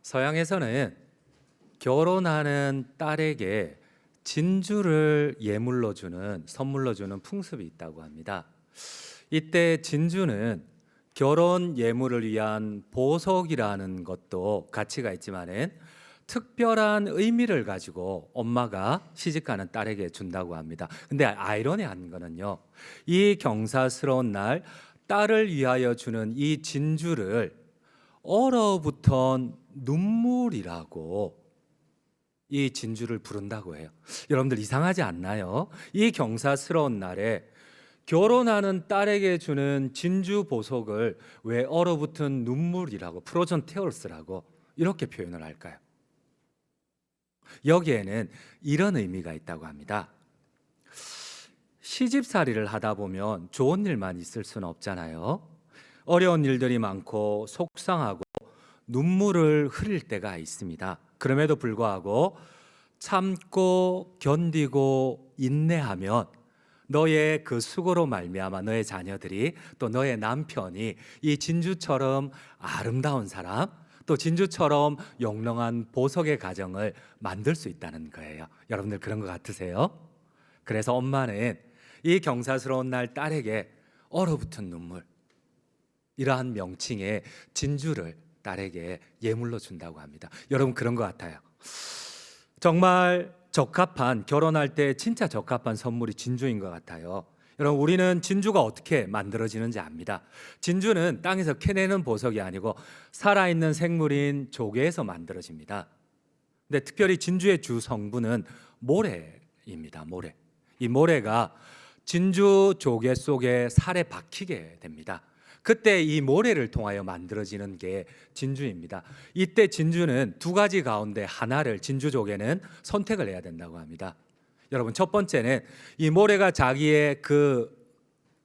서양에서는 결혼하는 딸에게 진주를 예물로 주는 선물로 주는 풍습이 있다고 합니다. 이때 진주는 결혼 예물을 위한 보석이라는 것도 가치가 있지만은 특별한 의미를 가지고 엄마가 시집가는 딸에게 준다고 합니다. 근데 아이러니한 거는요, 이 경사스러운 날 딸을 위하여 주는 이 진주를 얼어붙은 눈물이라고 이 진주를 부른다고 해요. 여러분들 이상하지 않나요? 이 경사스러운 날에 결혼하는 딸에게 주는 진주 보석을 왜 얼어붙은 눈물이라고, 프로전 테어스라고 이렇게 표현을 할까요? 여기에는 이런 의미가 있다고 합니다. 시집살이를 하다 보면 좋은 일만 있을 수는 없잖아요. 어려운 일들이 많고 속상하고 눈물을 흘릴 때가 있습니다. 그럼에도 불구하고 참고 견디고 인내하면 너의 그 수고로 말미암아 너의 자녀들이, 또 너의 남편이 이 진주처럼 아름다운 사람, 또 진주처럼 영롱한 보석의 가정을 만들 수 있다는 거예요. 여러분들 그런 것 같으세요? 그래서 엄마는 이 경사스러운 날 딸에게 얼어붙은 눈물, 이러한 명칭의 진주를 딸에게 예물로 준다고 합니다. 여러분 그런 것 같아요. 정말 적합한, 결혼할 때 진짜 적합한 선물이 진주인 것 같아요. 여러분, 우리는 진주가 어떻게 만들어지는지 압니다. 진주는 땅에서 캐내는 보석이 아니고 살아있는 생물인 조개에서 만들어집니다. 근데 특별히 진주의 주 성분은 모래입니다. 모래. 이 모래가 진주 조개 속에 살에 박히게 됩니다. 그때 이 모래를 통하여 만들어지는 게 진주입니다. 이때 진주는 두 가지 가운데 하나를, 진주 조개는 선택을 해야 된다고 합니다. 여러분, 첫 번째는 이 모래가 자기의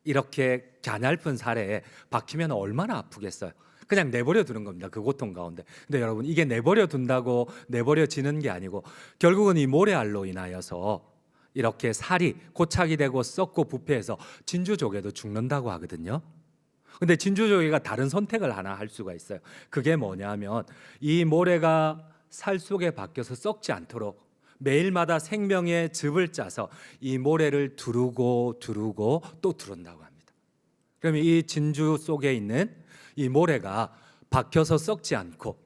이렇게 가냘픈 살에 박히면 얼마나 아프겠어요. 그냥 내버려 두는 겁니다. 그 고통 가운데. 근데 여러분, 이게 내버려 둔다고 내버려지는 게 아니고 결국은 이 모래알로 인하여서 이렇게 살이 고착이 되고 썩고 부패해서 진주 조개도 죽는다고 하거든요. 근데 진주조개가 다른 선택을 하나 할 수가 있어요. 그게 뭐냐면 이 모래가 살 속에 박혀서 썩지 않도록 매일마다 생명의 즙을 짜서 이 모래를 두르고 또 두른다고 합니다. 그러면 이 진주 속에 있는 이 모래가 박혀서 썩지 않고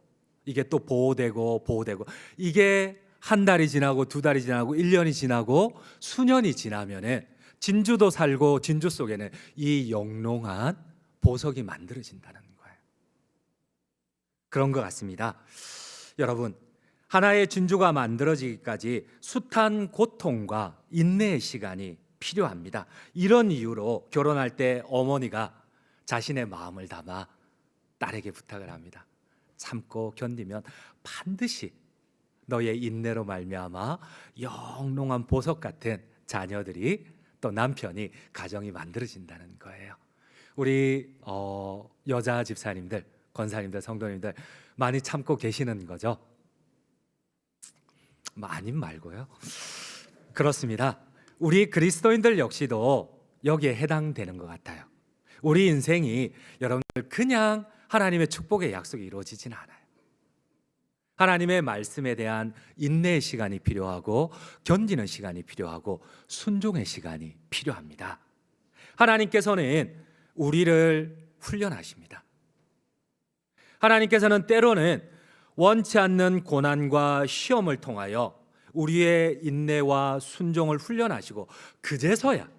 이게 또 보호되고 이게 한 달이 지나고 두 달이 지나고 1년이 지나고 수년이 지나면은 진주도 살고 진주 속에는 이 영롱한 보석이 만들어진다는 거예요. 그런 것 같습니다. 여러분, 하나의 진주가 만들어지기까지 숱한 고통과 인내의 시간이 필요합니다. 이런 이유로 결혼할 때 어머니가 자신의 마음을 담아 딸에게 부탁을 합니다. 참고 견디면 반드시 너의 인내로 말미암아 영롱한 보석 같은 자녀들이, 또 남편이, 가정이 만들어진다는 거예요. 우리 여자 집사님들, 권사님들, 성도님들 많이 참고 계시는 거죠? 아님 말고요. 그렇습니다. 우리 그리스도인들 역시도 여기에 해당되는 것 같아요. 우리 인생이 여러분들 그냥 하나님의 축복의 약속이 이루어지진 않아요. 하나님의 말씀에 대한 인내의 시간이 필요하고 견디는 시간이 필요하고 순종의 시간이 필요합니다. 하나님께서는 우리를 훈련하십니다. 하나님께서는 때로는 원치 않는 고난과 시험을 통하여 우리의 인내와 순종을 훈련하시고 그제서야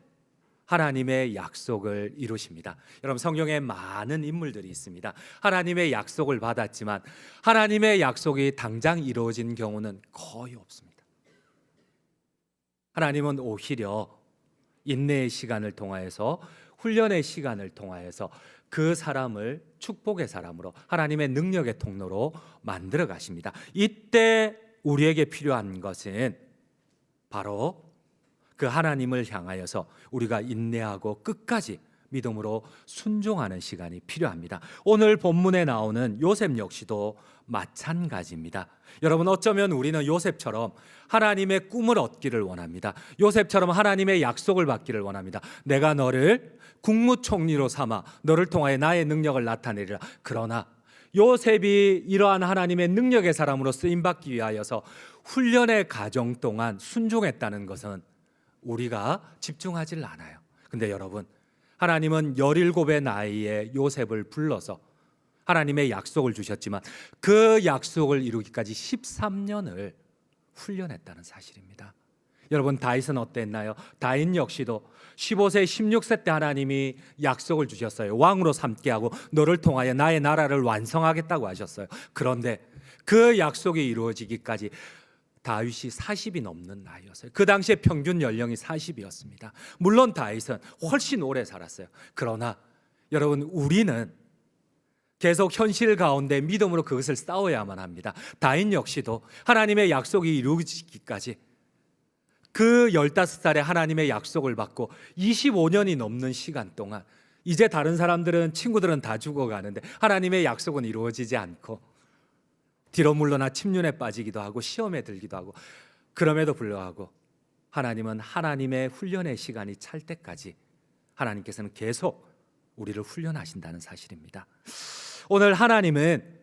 하나님의 약속을 이루십니다. 여러분, 성경에 많은 인물들이 있습니다. 하나님의 약속을 받았지만 하나님의 약속이 당장 이루어진 경우는 거의 없습니다. 하나님은 오히려 인내의 시간을 통하여서, 훈련의 시간을 통하여서 그 사람을 축복의 사람으로, 하나님의 능력의 통로로 만들어 가십니다. 이때 우리에게 필요한 것은 바로 그 하나님을 향하여서 우리가 인내하고 끝까지 믿음으로 순종하는 시간이 필요합니다. 오늘 본문에 나오는 요셉 역시도 마찬가지입니다. 여러분, 어쩌면 우리는 요셉처럼 하나님의 꿈을 얻기를 원합니다. 요셉처럼 하나님의 약속을 받기를 원합니다. 내가 너를 국무총리로 삼아 너를 통하여 나의 능력을 나타내리라. 그러나 요셉이 이러한 하나님의 능력의 사람으로 쓰임받기 위하여서 훈련의 과정 동안 순종했다는 것은 우리가 집중하질 않아요. 근데 여러분, 하나님은 17의 나이에 요셉을 불러서 하나님의 약속을 주셨지만 그 약속을 이루기까지 13년을 훈련했다는 사실입니다. 여러분, 다윗은 어땠나요? 다윗 역시도 15세, 16세 때 하나님이 약속을 주셨어요. 왕으로 삼게 하고 너를 통하여 나의 나라를 완성하겠다고 하셨어요. 그런데 그 약속이 이루어지기까지 다윗이 40이 넘는 나이였어요. 그 당시에 평균 연령이 40이었습니다. 물론 다윗은 훨씬 오래 살았어요. 그러나 여러분, 우리는 계속 현실 가운데 믿음으로 그것을 싸워야만 합니다. 다윗 역시도 하나님의 약속이 이루어지기까지 그 15살에 하나님의 약속을 받고 25년이 넘는 시간 동안, 이제 다른 사람들은, 친구들은 다 죽어가는데 하나님의 약속은 이루어지지 않고 뒤로 물러나 침륜에 빠지기도 하고 시험에 들기도 하고, 그럼에도 불구하고 하나님은 하나님의 훈련의 시간이 찰 때까지 하나님께서는 계속 우리를 훈련하신다는 사실입니다. 오늘 하나님은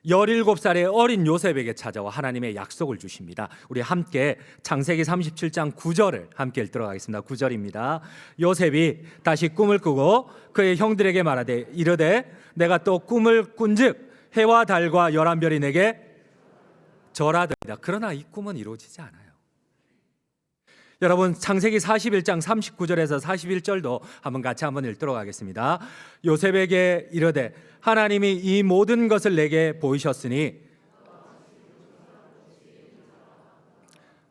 17살의 어린 요셉에게 찾아와 하나님의 약속을 주십니다. 우리 함께 창세기 37장 9절을 함께 읽도록 하겠습니다. 9절입니다. 요셉이 다시 꿈을 꾸고 그의 형들에게 말하되 이르되 내가 또 꿈을 꾼즉 해와 달과 11별이 내게 절하더이다. 그러나 이 꿈은 이루어지지 않아요. 여러분, 창세기 41장 39절에서 41절도 같이 한번 읽도록 하겠습니다. 요셉에게 이르되 하나님이 이 모든 것을 내게 보이셨으니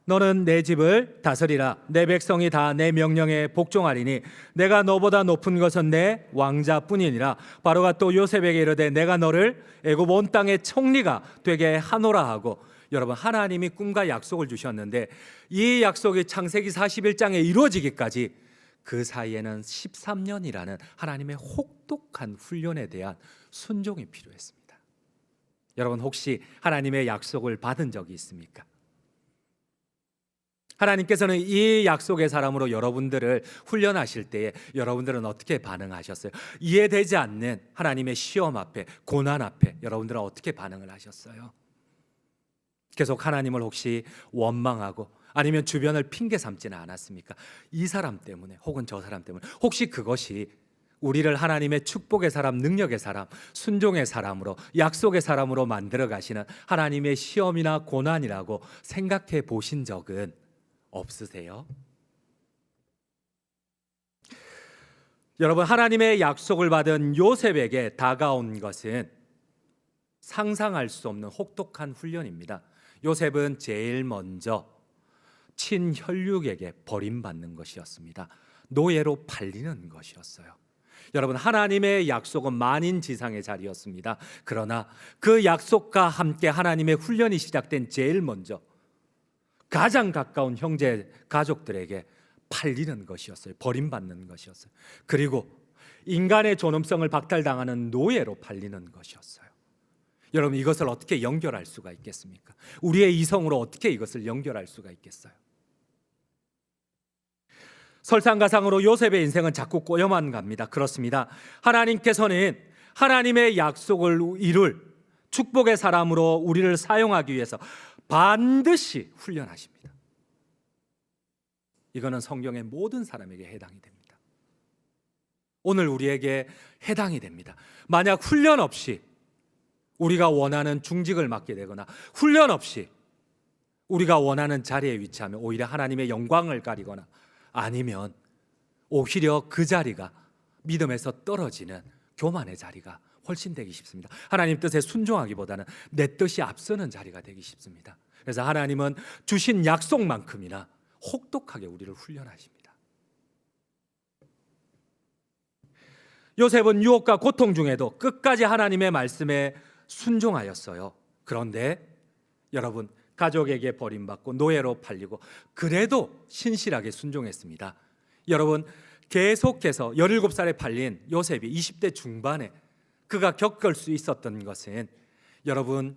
너는 내 집을 다스리라. 내 백성이 다 내 명령에 복종하리니 내가 너보다 높은 것은 내 왕자뿐이니라. 바로가 또 요셉에게 이르되 내가 너를 애굽 온 땅의 총리가 되게 하노라 하고, 여러분, 하나님이 꿈과 약속을 주셨는데 이 약속이 창세기 41장에 이루어지기까지 그 사이에는 13년이라는 하나님의 혹독한 훈련에 대한 순종이 필요했습니다. 여러분, 혹시 하나님의 약속을 받은 적이 있습니까? 하나님께서는 이 약속의 사람으로 여러분들을 훈련하실 때에 여러분들은 어떻게 반응하셨어요? 이해되지 않는 하나님의 시험 앞에, 고난 앞에 여러분들은 어떻게 반응을 하셨어요? 계속 하나님을 혹시 원망하고 아니면 주변을 핑계 삼지는 않았습니까? 이 사람 때문에 혹은 저 사람 때문에. 혹시 그것이 우리를 하나님의 축복의 사람, 능력의 사람, 순종의 사람으로, 약속의 사람으로 만들어 가시는 하나님의 시험이나 고난이라고 생각해 보신 적은 없으세요? 여러분, 하나님의 약속을 받은 요셉에게 다가온 것은 상상할 수 없는 혹독한 훈련입니다. 요셉은 제일 먼저 친혈육에게 버림받는 것이었습니다. 노예로 팔리는 것이었어요. 여러분, 하나님의 약속은 만인지상의 자리였습니다. 그러나 그 약속과 함께 하나님의 훈련이 시작된 제일 먼저 가장 가까운 형제 가족들에게 팔리는 것이었어요. 버림받는 것이었어요. 그리고 인간의 존엄성을 박탈당하는 노예로 팔리는 것이었어요. 여러분, 이것을 어떻게 연결할 수가 있겠습니까? 우리의 이성으로 어떻게 이것을 연결할 수가 있겠어요? 설상가상으로 요셉의 인생은 자꾸 꼬여만 갑니다. 그렇습니다. 하나님께서는 하나님의 약속을 이룰 축복의 사람으로 우리를 사용하기 위해서 반드시 훈련하십니다. 이거는 성경의 모든 사람에게 해당이 됩니다. 오늘 우리에게 해당이 됩니다. 만약 훈련 없이 우리가 원하는 중직을 맡게 되거나 훈련 없이 우리가 원하는 자리에 위치하면 오히려 하나님의 영광을 가리거나 아니면 오히려 그 자리가 믿음에서 떨어지는 교만의 자리가 훨씬 되기 쉽습니다. 하나님 뜻에 순종하기보다는 내 뜻이 앞서는 자리가 되기 쉽습니다. 그래서 하나님은 주신 약속만큼이나 혹독하게 우리를 훈련하십니다. 요셉은 유혹과 고통 중에도 끝까지 하나님의 말씀에 순종하였어요. 그런데 여러분, 가족에게 버림받고 노예로 팔리고 그래도 신실하게 순종했습니다. 여러분, 계속해서 17살에 팔린 요셉이 20대 중반에 그가 겪을 수 있었던 것은 여러분,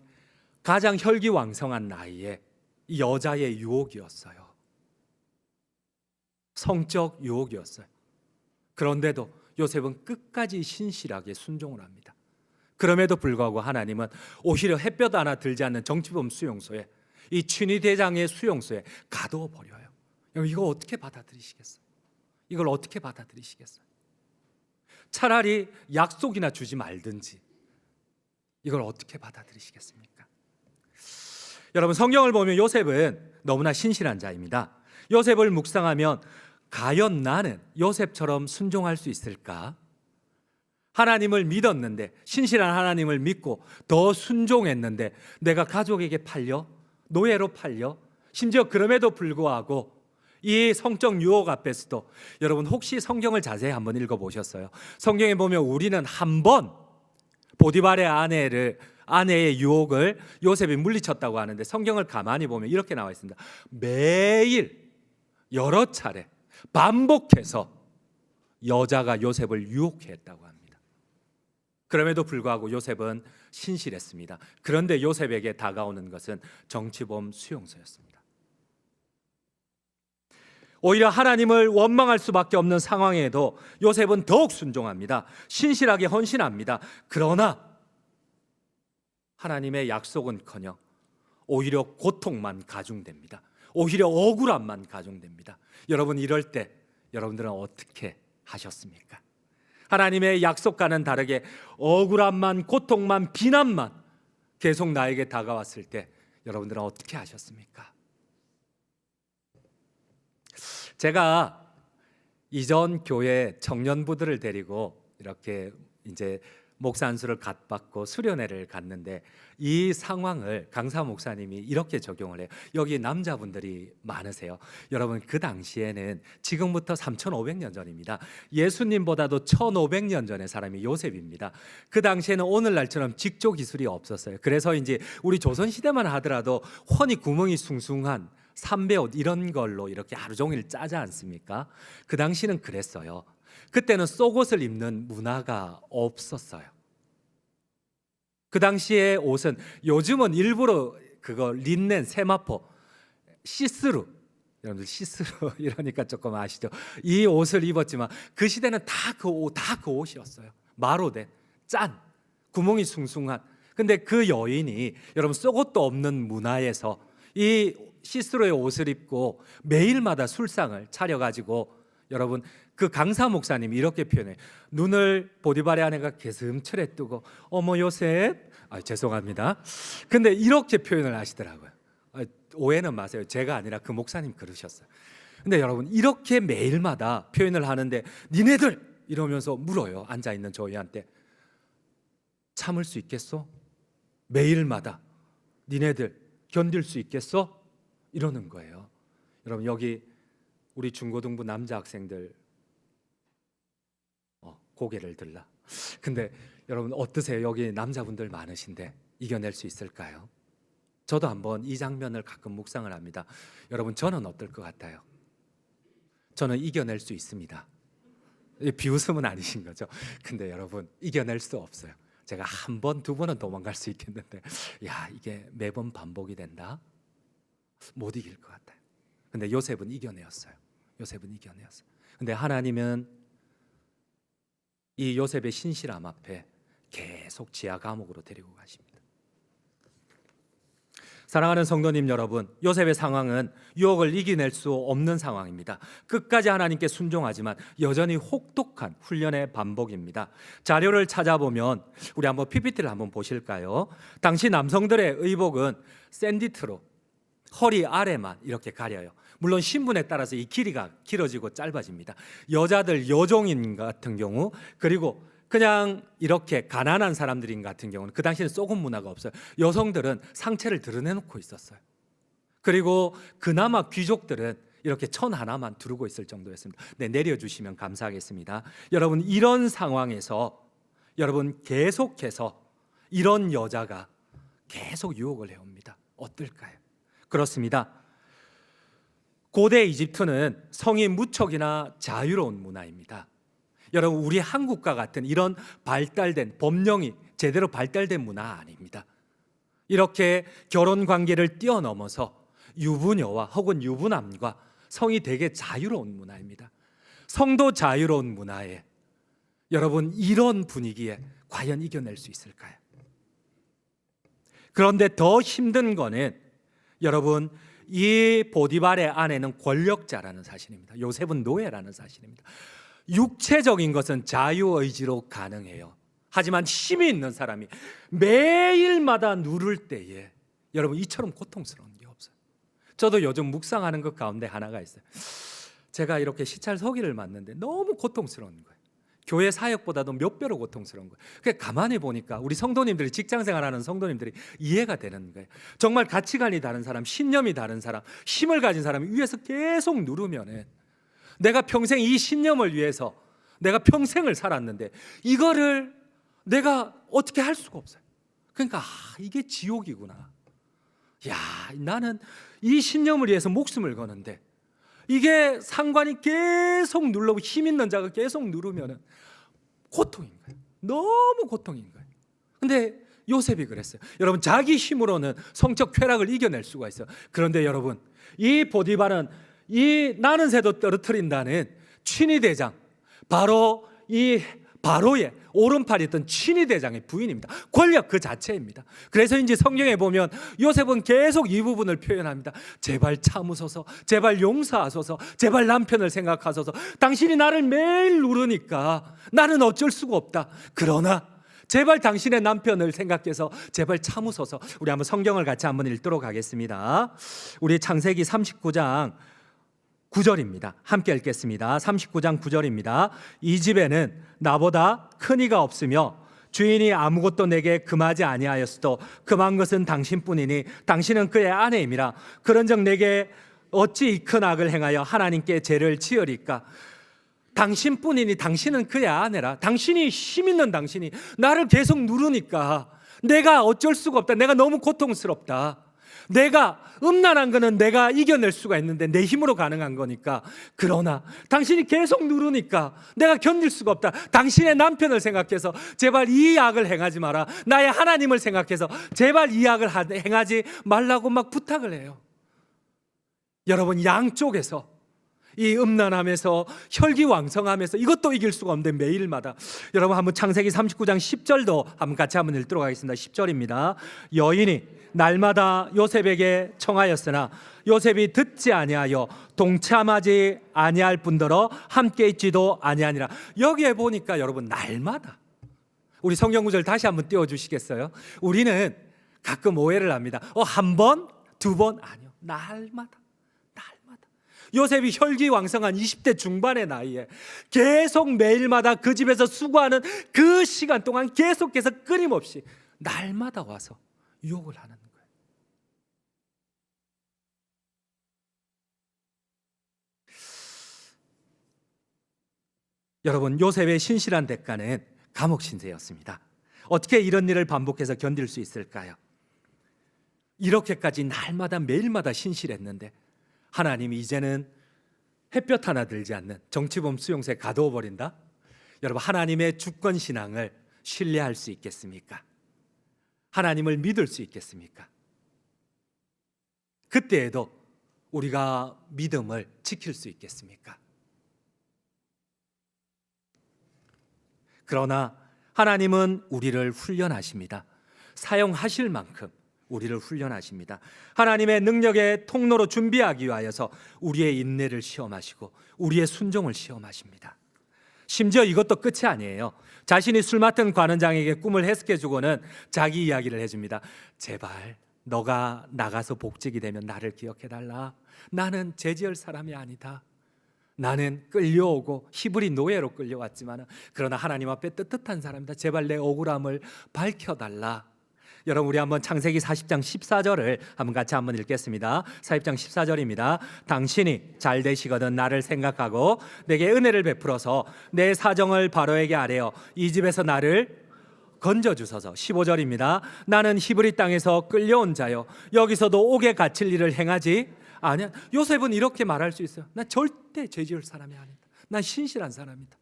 가장 혈기왕성한 나이에 여자의 유혹이었어요. 성적 유혹이었어요. 그런데도 요셉은 끝까지 신실하게 순종을 합니다. 그럼에도 불구하고 하나님은 오히려 햇볕 하나 들지 않는 정치범 수용소에, 이 취니대장의 수용소에 가두어 버려요. 이거 어떻게 받아들이시겠어요? 이걸 어떻게 받아들이시겠어요? 차라리 약속이나 주지 말든지 이걸 어떻게 받아들이시겠습니까? 여러분, 성경을 보면 요셉은 너무나 신실한 자입니다. 요셉을 묵상하면 과연 나는 요셉처럼 순종할 수 있을까? 하나님을 믿었는데, 신실한 하나님을 믿고 더 순종했는데 내가 가족에게 팔려? 노예로 팔려? 심지어 그럼에도 불구하고 이 성적 유혹 앞에서도, 여러분 혹시 성경을 자세히 한번 읽어보셨어요? 성경에 보면 우리는 한 번 보디발의 아내의 유혹을 요셉이 물리쳤다고 하는데, 성경을 가만히 보면 이렇게 나와 있습니다. 매일 여러 차례 반복해서 여자가 요셉을 유혹했다고 합니다. 그럼에도 불구하고 요셉은 신실했습니다. 그런데 요셉에게 다가오는 것은 정치범 수용소였습니다. 오히려 하나님을 원망할 수밖에 없는 상황에도 요셉은 더욱 순종합니다. 신실하게 헌신합니다. 그러나 하나님의 약속은커녕 오히려 고통만 가중됩니다. 오히려 억울함만 가중됩니다. 여러분, 이럴 때 여러분들은 어떻게 하셨습니까? 하나님의 약속과는 다르게 억울함만, 고통만, 비난만 계속 나에게 다가왔을 때 여러분들은 어떻게 하셨습니까? 제가 이전 교회 청년부들을 데리고 이렇게 이제 목사 안수를 받고 수련회를 갔는데, 이 상황을 강사 목사님이 이렇게 적용을 해요. 여기 남자분들이 많으세요. 여러분, 그 당시에는 지금부터 3,500년 전입니다. 예수님보다도 1,500년 전의 사람이 요셉입니다. 그 당시에는 오늘날처럼 직조 기술이 없었어요. 그래서 이제 우리 조선시대만 하더라도 훤히 구멍이 숭숭한 삼배옷 이런 걸로 이렇게 하루 종일 짜지 않습니까? 그 당시는 그랬어요. 그때는 속옷을 입는 문화가 없었어요. 그 당시의 옷은, 요즘은 일부러 그거 린넨, 세마포, 시스루, 여러분들 시스루 이러니까 조금 아시죠? 이 옷을 입었지만 그 시대는 다 그 옷이었어요. 마로된, 짠, 구멍이 숭숭한. 근데 그 여인이 여러분 속옷도 없는 문화에서 이 시스루의 옷을 입고 매일마다 술상을 차려가지고, 여러분 그 강사 목사님이 이렇게 표현해요. 눈을 보디발의 아내가 개슴츠레 뜨고, 어머 요셉, 죄송합니다. 근데 이렇게 표현을 하시더라고요. 오해는 마세요. 제가 아니라 그 목사님 그러셨어요. 근데 여러분, 이렇게 매일마다 표현을 하는데 니네들 이러면서 물어요. 앉아있는 저희한테. 참을 수 있겠어? 매일마다 니네들 견딜 수 있겠어? 이러는 거예요. 여러분, 여기 우리 중고등부 남자 학생들 고개를 들라. 근데 여러분 어떠세요? 여기 남자분들 많으신데 이겨낼 수 있을까요? 저도 한번 이 장면을 가끔 묵상을 합니다. 여러분, 저는 어떨 것 같아요? 저는 이겨낼 수 있습니다. 비웃음은 아니신 거죠? 근데 여러분, 이겨낼 수 없어요. 제가 한 번, 두 번은 도망갈 수 있겠는데, 야, 이게 매번 반복이 된다? 못 이길 것 같아요. 근데 요셉은 이겨내었어요. 요셉은 이겨내었어요. 근데 하나님은 이 요셉의 신실함 앞에 계속 지하 감옥으로 데리고 가십니다. 사랑하는 성도님 여러분, 요셉의 상황은 유혹을 이겨낼 수 없는 상황입니다. 끝까지 하나님께 순종하지만 여전히 혹독한 훈련의 반복입니다. 자료를 찾아보면, 우리 한번 PPT를 한번 보실까요? 당시 남성들의 의복은 샌디트로 허리 아래만 이렇게 가려요. 물론 신분에 따라서 이 길이가 길어지고 짧아집니다. 여자들, 여종인 같은 경우, 그리고 그냥 이렇게 가난한 사람들인 같은 경우는, 그 당시에는 속옷 문화가 없어요. 여성들은 상체를 드러내놓고 있었어요. 그리고 그나마 귀족들은 이렇게 천 하나만 두르고 있을 정도였습니다. 네, 내려주시면 감사하겠습니다. 여러분, 이런 상황에서 여러분 계속해서 이런 여자가 계속 유혹을 해옵니다. 어떨까요? 그렇습니다. 고대 이집트는 성이 무척이나 자유로운 문화입니다. 여러분, 우리 한국과 같은 이런 발달된, 법령이 제대로 발달된 문화 아닙니다. 이렇게 결혼 관계를 뛰어넘어서 유부녀와 혹은 유부남과 성이 되게 자유로운 문화입니다. 성도 자유로운 문화에 여러분, 이런 분위기에 과연 이겨낼 수 있을까요? 그런데 더 힘든 거는 여러분, 이 보디발의 아내는 권력자라는 사실입니다. 요셉은 노예라는 사실입니다. 육체적인 것은 자유의지로 가능해요. 하지만 힘이 있는 사람이 매일마다 누를 때에 여러분, 이처럼 고통스러운 게 없어요. 저도 요즘 묵상하는 것 가운데 하나가 있어요. 제가 이렇게 시찰 서기를 맡는데 너무 고통스러운 거예요. 교회 사역보다도 몇 배로 고통스러운 거예요. 그러니까 가만히 보니까 우리 성도님들이, 직장생활하는 성도님들이 이해가 되는 거예요. 정말 가치관이 다른 사람, 신념이 다른 사람, 힘을 가진 사람이 위에서 계속 누르면은 내가 평생 이 신념을 위해서 내가 평생을 살았는데 이거를 내가 어떻게 할 수가 없어요. 그러니까 이게 지옥이구나. 야, 나는 이 신념을 위해서 목숨을 거는데 이게 상관이 계속 눌러고 힘 있는 자가 계속 누르면은 고통인 거예요. 너무 고통인 거예요. 근데 요셉이 그랬어요. 여러분, 자기 힘으로는 성적 쾌락을 이겨낼 수가 있어요. 그런데 여러분, 이 보디발은 이 나는 새도 떨어뜨린다는 친위 대장, 바로 이 바로의 오른팔이었던 친위 대장의 부인입니다. 권력 그 자체입니다. 그래서인지 성경에 보면 요셉은 계속 이 부분을 표현합니다. 제발 참으소서, 제발 용서하소서, 제발 남편을 생각하소서. 당신이 나를 매일 누르니까 나는 어쩔 수가 없다. 그러나 제발 당신의 남편을 생각해서 제발 참으소서. 우리 한번 성경을 같이 한번 읽도록 하겠습니다. 우리 창세기 39장 9절입니다. 함께 읽겠습니다. 39장 9절입니다. 이 집에는 나보다 큰 이가 없으며 주인이 아무것도 내게 금하지 아니하였어도 금한 것은 당신뿐이니 당신은 그의 아내임이라. 그런즉 내게 어찌 이 큰 악을 행하여 하나님께 죄를 지으리까? 당신뿐이니 당신은 그의 아내라. 당신이 힘 있는 당신이 나를 계속 누르니까 내가 어쩔 수가 없다. 내가 너무 고통스럽다. 내가 음란한 거는 내가 이겨낼 수가 있는데 내 힘으로 가능한 거니까. 그러나 당신이 계속 누르니까 내가 견딜 수가 없다. 당신의 남편을 생각해서 제발 이 악을 행하지 마라. 나의 하나님을 생각해서 제발 이 악을 행하지 말라고 막 부탁을 해요. 여러분, 양쪽에서 이 음란함에서 혈기왕성함에서 이것도 이길 수가 없는데 매일마다. 여러분, 한번 창세기 39장 10절도 한번 같이 한번 읽도록 하겠습니다. 10절입니다. 여인이 날마다 요셉에게 청하였으나 요셉이 듣지 아니하여 동참하지 아니할 뿐더러 함께 있지도 아니하니라. 여기에 보니까 여러분, 날마다, 우리 성경 구절 다시 한번 띄워주시겠어요? 우리는 가끔 오해를 합니다. 한 번, 두 번, 아니요, 날마다. 요셉이 혈기왕성한 20대 중반의 나이에 계속 매일마다 그 집에서 수고하는 그 시간 동안 계속해서 끊임없이 날마다 와서 유혹을 하는 거예요. 여러분, 요셉의 신실한 대가는 감옥 신세였습니다. 어떻게 이런 일을 반복해서 견딜 수 있을까요? 이렇게까지 날마다 매일마다 신실했는데 하나님이 이제는 햇볕 하나 들지 않는 정치범 수용소에 가두어 버린다? 여러분, 하나님의 주권 신앙을 신뢰할 수 있겠습니까? 하나님을 믿을 수 있겠습니까? 그때에도 우리가 믿음을 지킬 수 있겠습니까? 그러나 하나님은 우리를 훈련하십니다. 사용하실 만큼 우리를 훈련하십니다. 하나님의 능력의 통로로 준비하기 위하여서 우리의 인내를 시험하시고 우리의 순종을 시험하십니다. 심지어 이것도 끝이 아니에요. 자신이 술 맡은 관원장에게 꿈을 해석해주고는 자기 이야기를 해줍니다. 제발 너가 나가서 복직이 되면 나를 기억해달라. 나는 죄지을 사람이 아니다. 나는 끌려오고 히브리 노예로 끌려왔지만 그러나 하나님 앞에 떳떳한 사람이다. 제발 내 억울함을 밝혀달라. 여러분, 우리 한번 창세기 40장 14절을 한번 같이 한번 읽겠습니다. 40장 14절입니다. 당신이 잘 되시거든 나를 생각하고 내게 은혜를 베풀어서 내 사정을 바로에게 아뢰어 이 집에서 나를 건져주소서. 15절입니다. 나는 히브리 땅에서 끌려온 자요 여기서도 옥에 갇힐 일을 행하지 아니야. 요셉은 이렇게 말할 수 있어요. 나 절대 죄지을 사람이 아니다. 난 신실한 사람이다.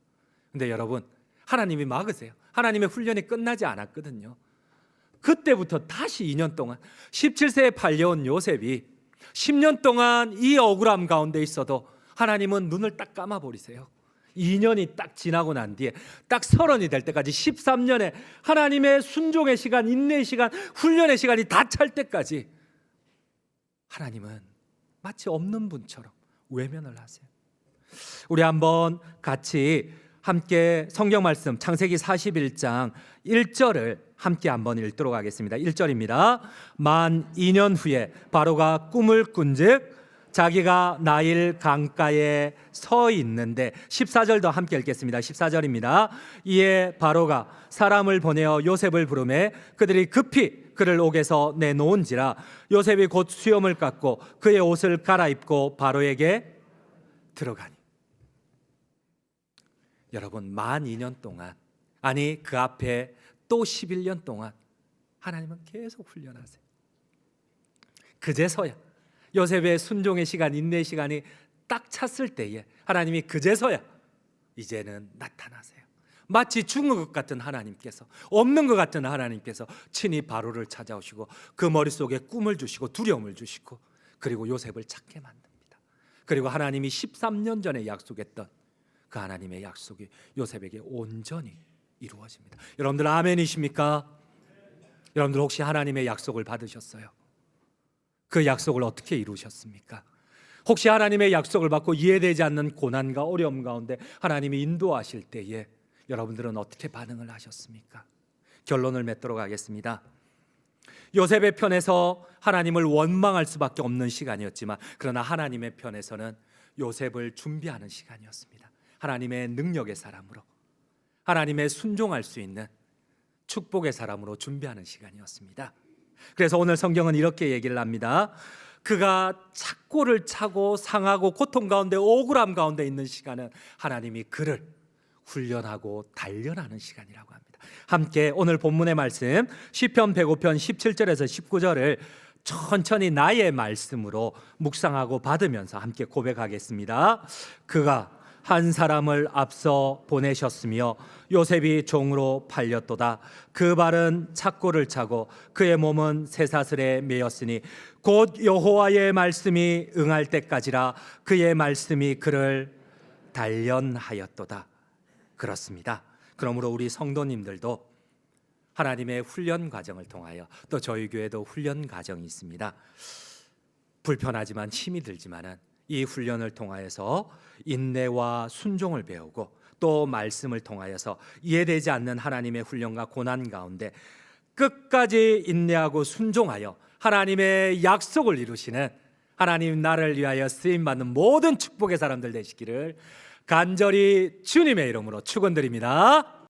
근데 여러분, 하나님이 막으세요. 하나님의 훈련이 끝나지 않았거든요. 그때부터 다시 2년 동안 17세에 팔려온 요셉이 10년 동안 이 억울함 가운데 있어도 하나님은 눈을 딱 감아버리세요. 2년이 딱 지나고 난 뒤에 딱 30이 될 때까지 13년의 하나님의 순종의 시간, 인내의 시간, 훈련의 시간이 다 찰 때까지 하나님은 마치 없는 분처럼 외면을 하세요. 우리 한번 같이 함께 성경 말씀 창세기 41장 1절을 함께 한번 읽도록 하겠습니다. 1절입니다. 만 2년 후에 바로가 꿈을 꾼즉 자기가 나일 강가에 서 있는데 14절도 함께 읽겠습니다. 14절입니다. 이에 바로가 사람을 보내어 요셉을 부르매 그들이 급히 그를 옥에서 내놓은지라 요셉이 곧 수염을 깎고 그의 옷을 갈아입고 바로에게 들어가니. 여러분, 만 2년 동안, 아니 그 앞에 또 11년 동안 하나님은 계속 훈련하세요. 그제서야 요셉의 순종의 시간, 인내의 시간이 딱 찼을 때에 하나님이 그제서야 이제는 나타나세요. 마치 죽은 것 같은 하나님께서, 없는 것 같은 하나님께서 친히 바로를 찾아오시고 그 머릿속에 꿈을 주시고 두려움을 주시고 그리고 요셉을 찾게 만듭니다. 그리고 하나님이 13년 전에 약속했던 그 하나님의 약속이 요셉에게 온전히 이루어집니다. 여러분들 아멘이십니까? 여러분들 혹시 하나님의 약속을 받으셨어요? 그 약속을 어떻게 이루셨습니까? 혹시 하나님의 약속을 받고 이해되지 않는 고난과 어려움 가운데 하나님이 인도하실 때에 여러분들은 어떻게 반응을 하셨습니까? 결론을 맺도록 하겠습니다. 요셉의 편에서 하나님을 원망할 수밖에 없는 시간이었지만 그러나 하나님의 편에서는 요셉을 준비하는 시간이었습니다. 하나님의 능력의 사람으로, 하나님의 순종할 수 있는 축복의 사람으로 준비하는 시간이었습니다. 그래서 오늘 성경은 이렇게 얘기를 합니다. 그가 착고를 차고 상하고 고통 가운데 억울함 가운데 있는 시간은 하나님이 그를 훈련하고 단련하는 시간이라고 합니다. 함께 오늘 본문의 말씀 시편 105편 17절에서 19절을 천천히 나의 말씀으로 묵상하고 받으면서 함께 고백하겠습니다. 그가 한 사람을 앞서 보내셨으며 요셉이 종으로 팔렸도다. 그 발은 착고를 차고 그의 몸은 쇠사슬에 매였으니 곧 여호와의 말씀이 응할 때까지라. 그의 말씀이 그를 단련하였도다. 그렇습니다. 그러므로 우리 성도님들도 하나님의 훈련 과정을 통하여, 또 저희 교회도 훈련 과정이 있습니다. 불편하지만 힘이 들지만은 이 훈련을 통하여서 인내와 순종을 배우고 또 말씀을 통하여서 이해되지 않는 하나님의 훈련과 고난 가운데 끝까지 인내하고 순종하여 하나님의 약속을 이루시는, 하나님 나를 위하여 쓰임받는 모든 축복의 사람들 되시기를 간절히 주님의 이름으로 축원드립니다.